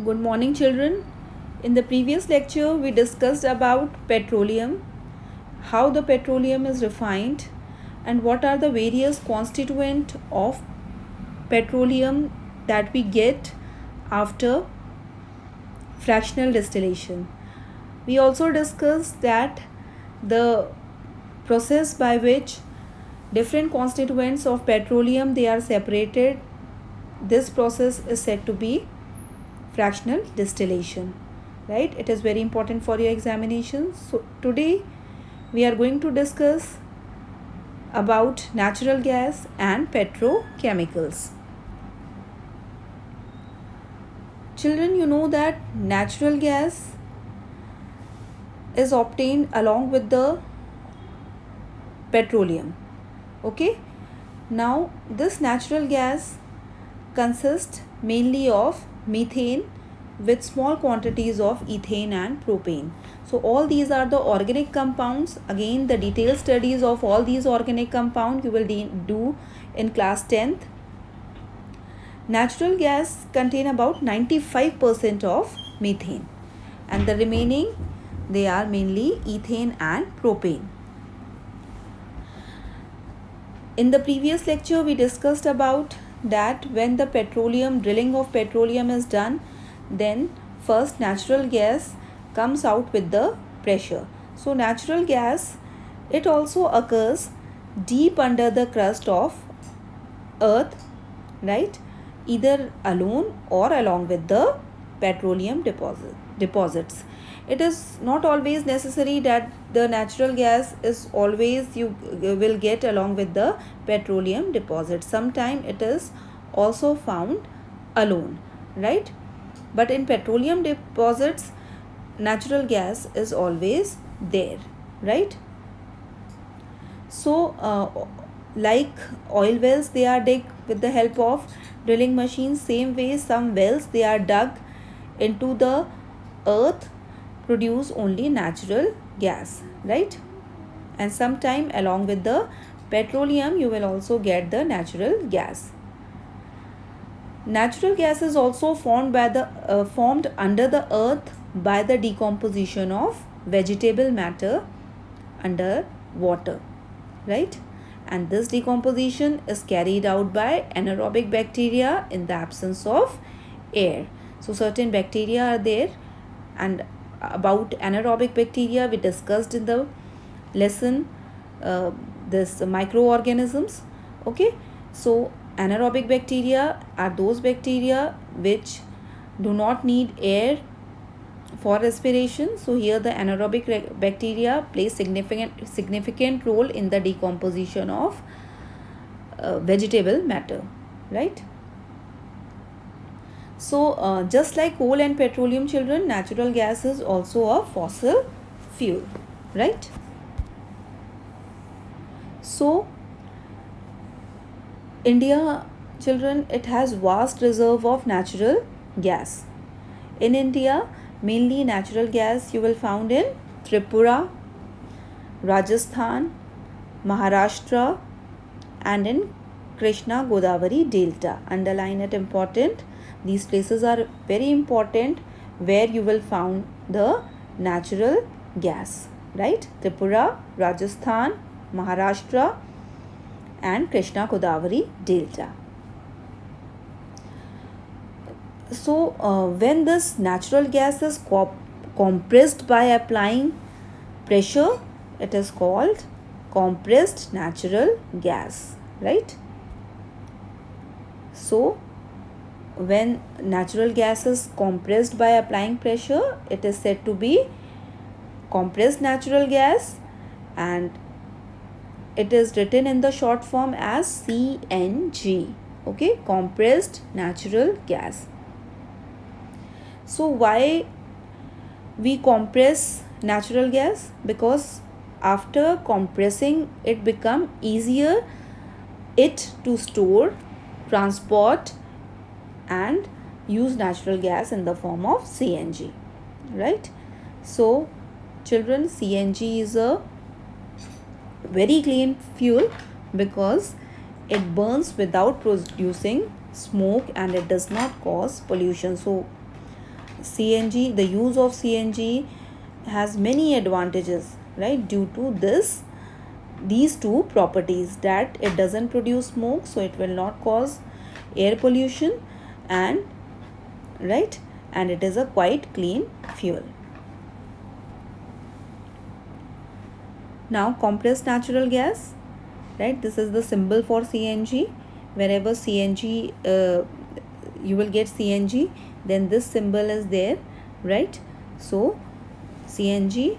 Good morning, children. In the previous lecture, we discussed about petroleum, how the petroleum is refined, and what are the various constituent of petroleum that we get after fractional distillation. We also discussed that the process by which different constituents of petroleum they are separated, this process is said to be fractional distillation, right? It is very important for your examinations. So today we are going to discuss about natural gas and petrochemicals. Children, you know that natural gas is obtained along with the petroleum. Okay, now this natural gas consists mainly of methane with small quantities of ethane and propane. So all these are the organic compounds. Again, the detailed studies of all these organic compounds you will do in class 10th. Natural gas contain about 95% of methane, and the remaining they are mainly ethane and propane. In the previous lecture we discussed about that when the drilling of petroleum is done, then first natural gas comes out with the pressure. So natural gas, it also occurs deep under the crust of earth, right? Either alone or along with the petroleum deposits. It is not always necessary that the natural gas is always you will get along with the petroleum deposit. Sometimes it is also found alone, right? But in petroleum deposits, natural gas is always there, right? So like oil wells, they are dug with the help of drilling machines. Same way, some wells they are dug into the earth, produce only natural gas, right? And sometime along with the petroleum you will also get the natural gas. Natural gas is also formed under the earth by the decomposition of vegetable matter under water, right? And this decomposition is carried out by anaerobic bacteria in the absence of air. So certain bacteria are there, and about anaerobic bacteria we discussed in the lesson this microorganisms. Okay, so anaerobic bacteria are those bacteria which do not need air for respiration. So here the anaerobic bacteria play significant role in the decomposition of vegetable matter, right? So just like coal and petroleum, children, natural gas is also a fossil fuel, right? So India, children, it has vast reserve of natural gas. In India, mainly natural gas you will found in Tripura, Rajasthan, Maharashtra, and in Krishna Godavari Delta. Underline it, important. These places are very important where you will found the natural gas, right? Tripura, Rajasthan, Maharashtra, and Krishna Godavari Delta. So when this natural gas is compressed by applying pressure, it is called compressed natural gas, right? So when natural gas is compressed by applying pressure, it is said to be compressed natural gas, and it is written in the short form as CNG. Okay, compressed natural gas. So why we compress natural gas? Because after compressing it become easier it to store, transport, and use natural gas in the form of CNG, right? So children, CNG is a very clean fuel because it burns without producing smoke and it does not cause pollution. So CNG, the use of CNG has many advantages, right? Due to these two properties, that it doesn't produce smoke, so it will not cause air pollution, and right, and it is a quite clean fuel. Now compressed natural gas, right? This is the symbol for CNG. Wherever CNG, you will get CNG, then this symbol is there, right? So CNG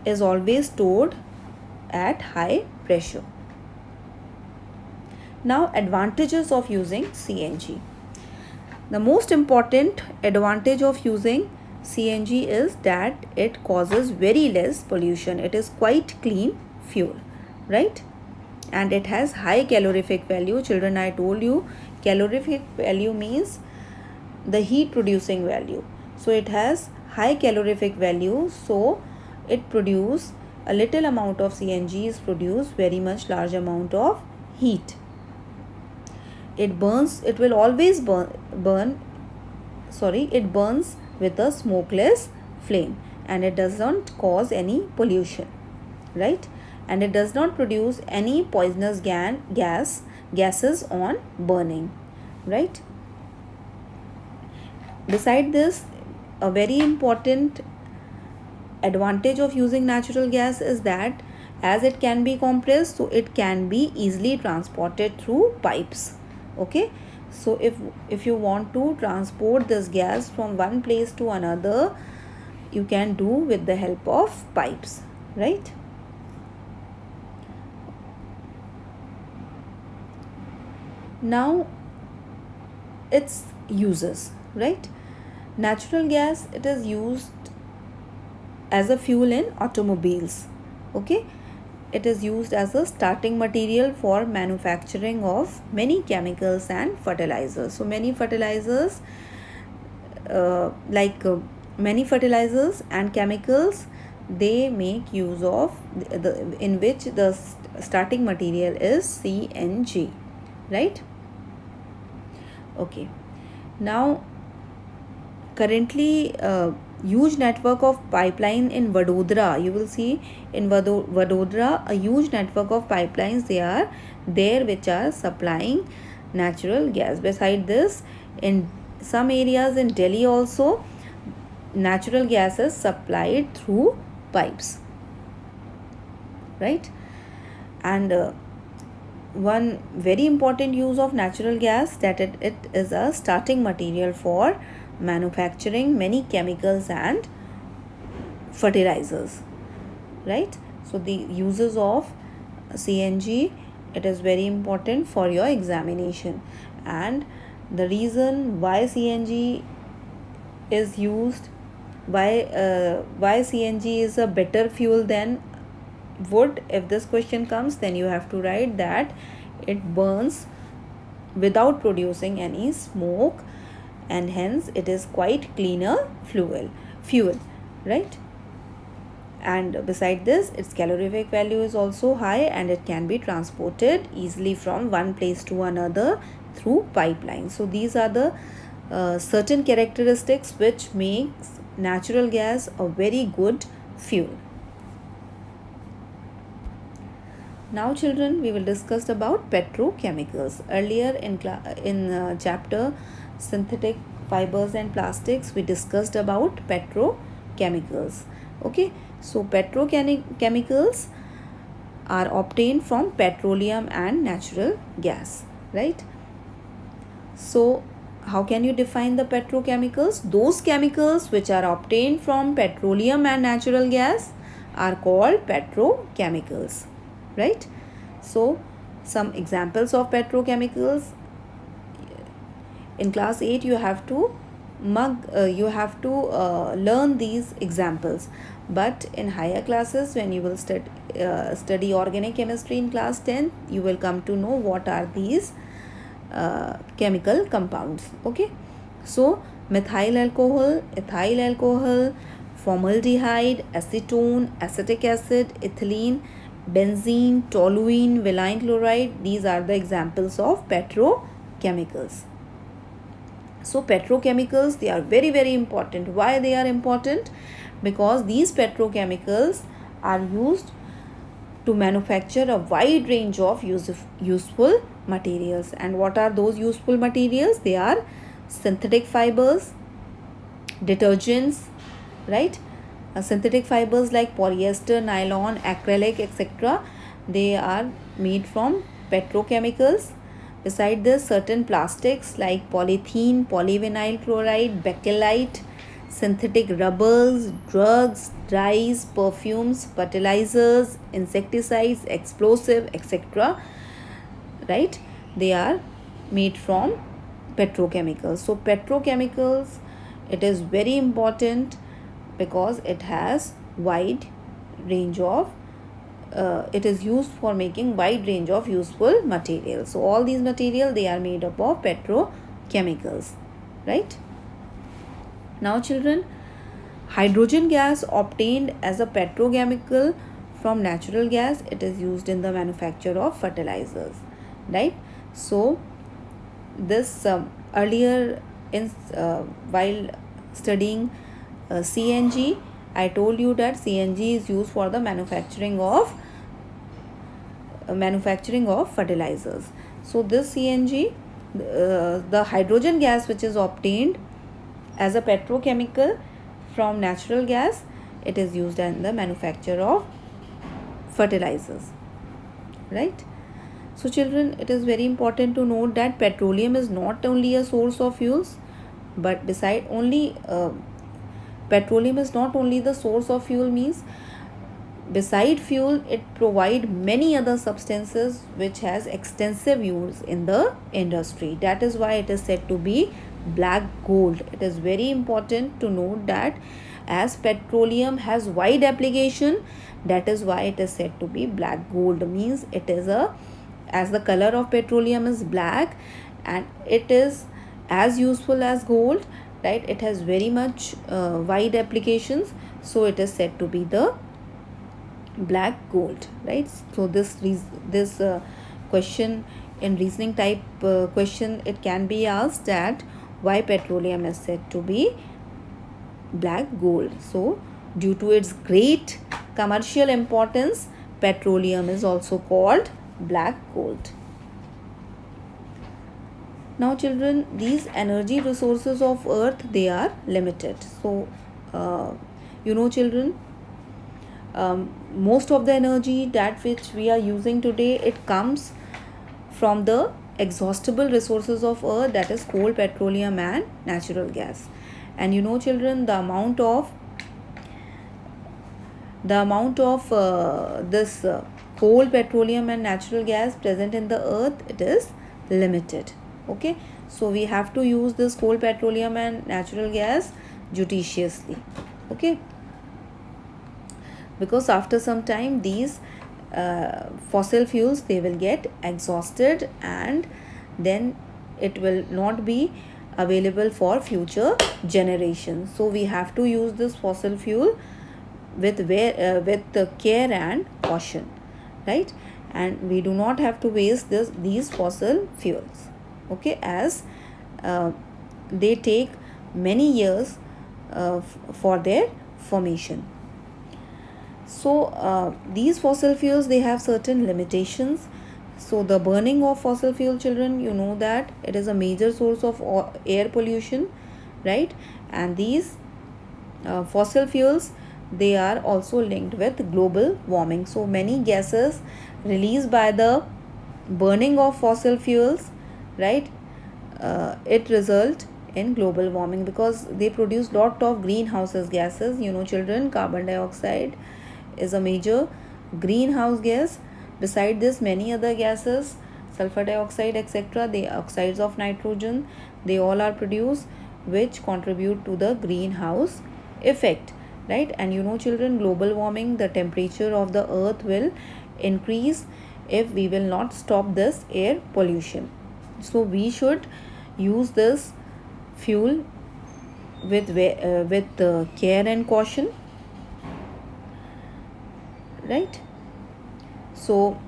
is always stored at high pressure. Now advantages of using CNG. The most important advantage of using CNG is that it causes very less pollution. It is quite clean fuel, right? And it has high calorific value. Children, I told you calorific value means the heat producing value. So it has high calorific value, so it produce a little amount of CNG is produce very much large amount of heat. It burns, it will always it burns with a smokeless flame, and it doesn't cause any pollution, right? And it does not produce any poisonous gases on burning, right? Beside this, a very important advantage of using natural gas is that as it can be compressed, so it can be easily transported through pipes. Okay, so if you want to transport this gas from one place to another, you can do with the help of pipes, right? Now its uses, right? Natural gas, it is used as a fuel in automobiles. Okay, it is used as a starting material for manufacturing of many chemicals and fertilizers. So many fertilizers many fertilizers and chemicals, they make use of in which the starting material is CNG, right? Okay, now currently huge network of pipeline in Vadodara, you will see in Vadodara a huge network of pipelines they are there which are supplying natural gas. Beside this, in some areas in Delhi also natural gas is supplied through pipes, right? And one very important use of natural gas, that it is a starting material for manufacturing many chemicals and fertilizers, right? So the uses of CNG, it is very important for your examination. And the reason why CNG is used, why CNG is a better fuel than wood, if this question comes, then you have to write that it burns without producing any smoke, and hence it is quite cleaner fuel, right? And beside this, its calorific value is also high, and it can be transported easily from one place to another through pipeline. So these are the certain characteristics which makes natural gas a very good fuel. Now children, we will discuss about petrochemicals. Earlier in chapter synthetic fibers and plastics, we discussed about petrochemicals. Okay, so petrochemicals are obtained from petroleum and natural gas, right? So how can you define the petrochemicals? Those chemicals which are obtained from petroleum and natural gas are called petrochemicals, right? So some examples of petrochemicals, in class 8 you have to learn these examples, but in higher classes, when you will study organic chemistry in class 10, you will come to know what are these chemical compounds. Okay, so methyl alcohol, ethyl alcohol, formaldehyde, acetone, acetic acid, ethylene, benzene, toluene, vinyl chloride, these are the examples of petrochemicals. So petrochemicals, they are very very important. Why they are important? Because these petrochemicals are used to manufacture a wide range of useful materials. And what are those useful materials? They are synthetic fibers, detergents, right? Synthetic fibers like polyester, nylon, acrylic, etc. They are made from petrochemicals. Beside this, certain plastics like polythene, polyvinyl chloride, bakelite, synthetic rubbers, drugs, dyes, perfumes, fertilizers, insecticides, explosive, etc. Right? They are made from petrochemicals. So petrochemicals, it is very important because it has wide range of it is used for making wide range of useful materials. So all these materials, they are made up of petrochemicals, right? Now children, hydrogen gas obtained as a petrochemical from natural gas, it is used in the manufacture of fertilizers, right? So this earlier in while studying CNG, I told you that CNG is used for the manufacturing of fertilizers. So this CNG, the hydrogen gas which is obtained as a petrochemical from natural gas, it is used in the manufacture of fertilizers, right? So children, it is very important to note that petroleum is not only a source of fuels, but beside only petroleum is not only the source of fuel, means beside fuel it provide many other substances which has extensive use in the industry. That is why it is said to be black gold. It is very important to note that as petroleum has wide application, that is why it is said to be black gold. Means it is a, as the color of petroleum is black and it is as useful as gold, right? It has very much wide applications, so it is said to be the black gold, right? So this question in reasoning type question, it can be asked that why petroleum is said to be black gold. So due to its great commercial importance, petroleum is also called black gold. Now children, these energy resources of earth, they are limited. So children, most of the energy that which we are using today, it comes from the exhaustible resources of earth, that is coal, petroleum and natural gas. And children, the amount of this coal, petroleum and natural gas present in the earth, it is limited. Okay, so we have to use this coal, petroleum and natural gas judiciously. Okay, because after some time these fossil fuels, they will get exhausted and then it will not be available for future generations. So we have to use this fossil fuel with care and caution, right? And we do not have to waste these fossil fuels, okay, as they take many years for their formation. So these fossil fuels, they have certain limitations. So the burning of fossil fuel, children, that it is a major source of air pollution, right? And these fossil fuels, they are also linked with global warming. So many gases released by the burning of fossil fuels, right, it result in global warming because they produce lot of greenhouse gases. Children, carbon dioxide is a major greenhouse gas. Beside this, many other gases, sulfur dioxide, etc., the oxides of nitrogen, they all are produced, which contribute to the greenhouse effect, right? And children, global warming, the temperature of the earth will increase if we will not stop this air pollution. So we should use this fuel with care and caution, right? So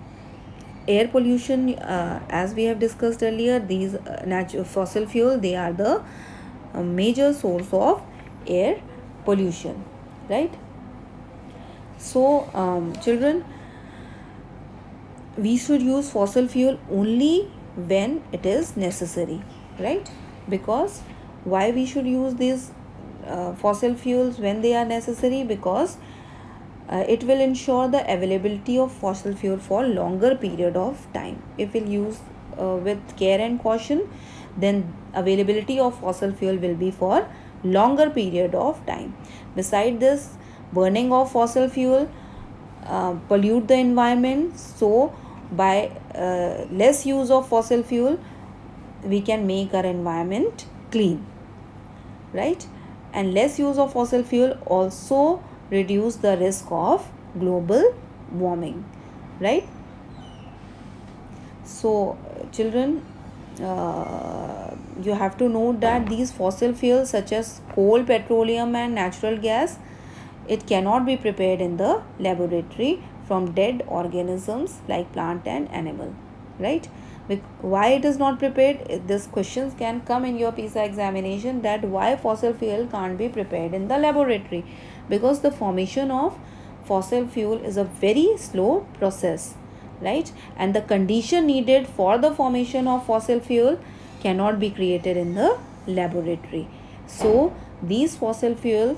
air pollution, as we have discussed earlier, these natural fossil fuel, they are the major source of air pollution, right? So children, we should use fossil fuel only when it is necessary, right? Because why we should use these fossil fuels when they are necessary? Because it will ensure the availability of fossil fuel for longer period of time. If we'll use with care and caution, then availability of fossil fuel will be for longer period of time. Beside this, burning of fossil fuel pollute the environment. So by less use of fossil fuel, we can make our environment clean, right? And less use of fossil fuel also reduce the risk of global warming, right? So children, you have to note that these fossil fuels such as coal, petroleum and natural gas, it cannot be prepared in the laboratory from dead organisms like plant and animal, right? Why it is not prepared? This questions can come in your PISA examination, that why fossil fuel can't be prepared in the laboratory. Because the formation of fossil fuel is a very slow process, right? And the condition needed for the formation of fossil fuel cannot be created in the laboratory. So these fossil fuels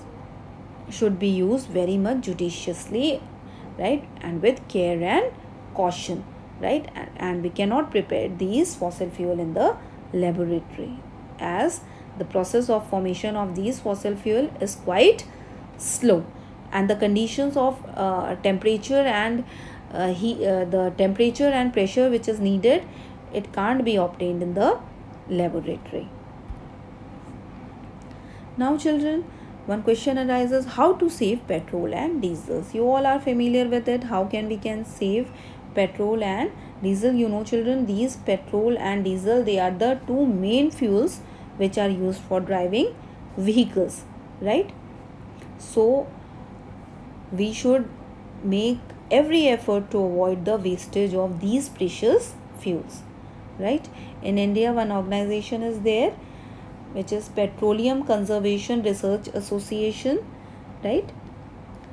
should be used very much judiciously, right, and with care and caution, right? And we cannot prepare these fossil fuel in the laboratory, as the process of formation of these fossil fuel is quite slow, and the conditions of temperature and the temperature and pressure which is needed, it can't be obtained in the laboratory. Now children, one question arises, how to save petrol and diesels? You all are familiar with it. How we can save petrol and diesel? You know children, these petrol and diesel, they are the two main fuels which are used for driving vehicles, right? So we should make every effort to avoid the wastage of these precious fuels, right? In India, one organization is there which is Petroleum Conservation Research Association, right?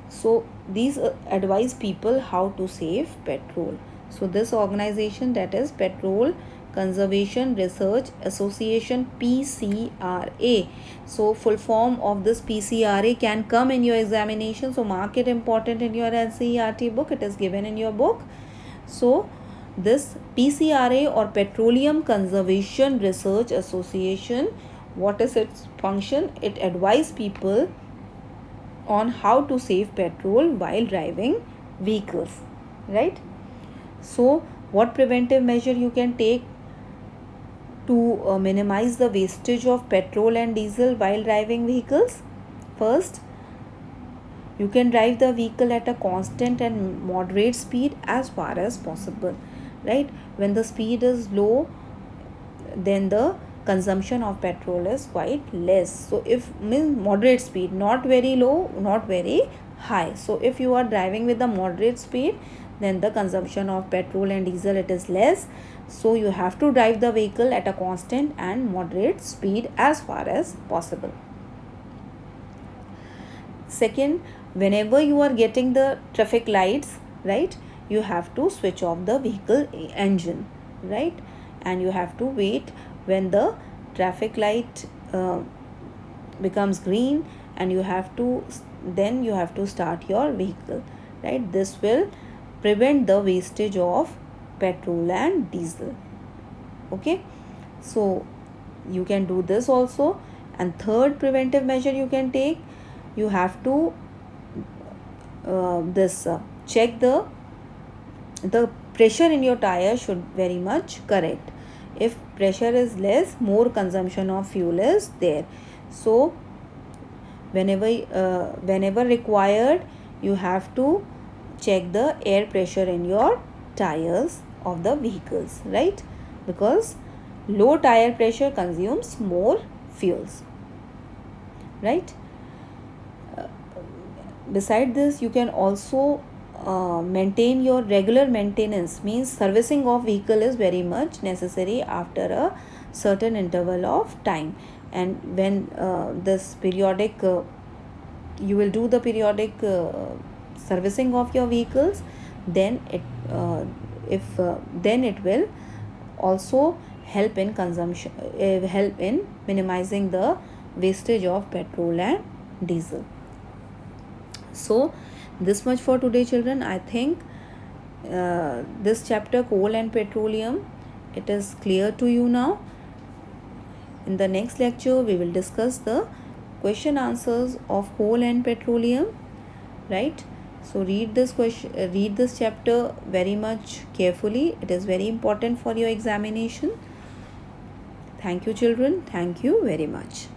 So these advise people how to save petrol. So this organization, that is Petrol Conservation Research Association, PCRA. So full form of this PCRA can come in your examination. So mark it important in your NCERT book. It is given in your book. So this PCRA or Petroleum Conservation Research Association, what is its function? It advises people on how to save petrol while driving vehicles, right? So what preventive measure you can take to minimize the wastage of petrol and diesel while driving vehicles? First, you can drive the vehicle at a constant and moderate speed as far as possible, right? When the speed is low, then the consumption of petrol is quite less. So if moderate speed, not very low, not very high. So if you are driving with the moderate speed, then the consumption of petrol and diesel, it is less. So you have to drive the vehicle at a constant and moderate speed as far as possible. Second, whenever you are getting the traffic lights, right, you have to switch off the vehicle engine, right? And you have to wait when the traffic light becomes green, and you have to start your vehicle, right? This will prevent the wastage of petrol and diesel. Okay, so you can do this also. And third preventive measure you can take, you have to check the pressure in your tire should very much correct. If pressure is less, more consumption of fuel is there. So whenever required, you have to check the air pressure in your tires of the vehicles, right? Because low tire pressure consumes more fuels, right? Beside this, you can also maintain your regular maintenance, means servicing of vehicle is very much necessary after a certain interval of time. And when this periodic you will do the periodic servicing of your vehicles, then it will also help in consumption, help in minimizing the wastage of petrol and diesel. So this much for today, children. I think this chapter, coal and petroleum, it is clear to you now. In the next lecture we will discuss the question answers of coal and petroleum, right? So read this chapter very much carefully. It is very important for your examination. Thank you, children. Thank you very much.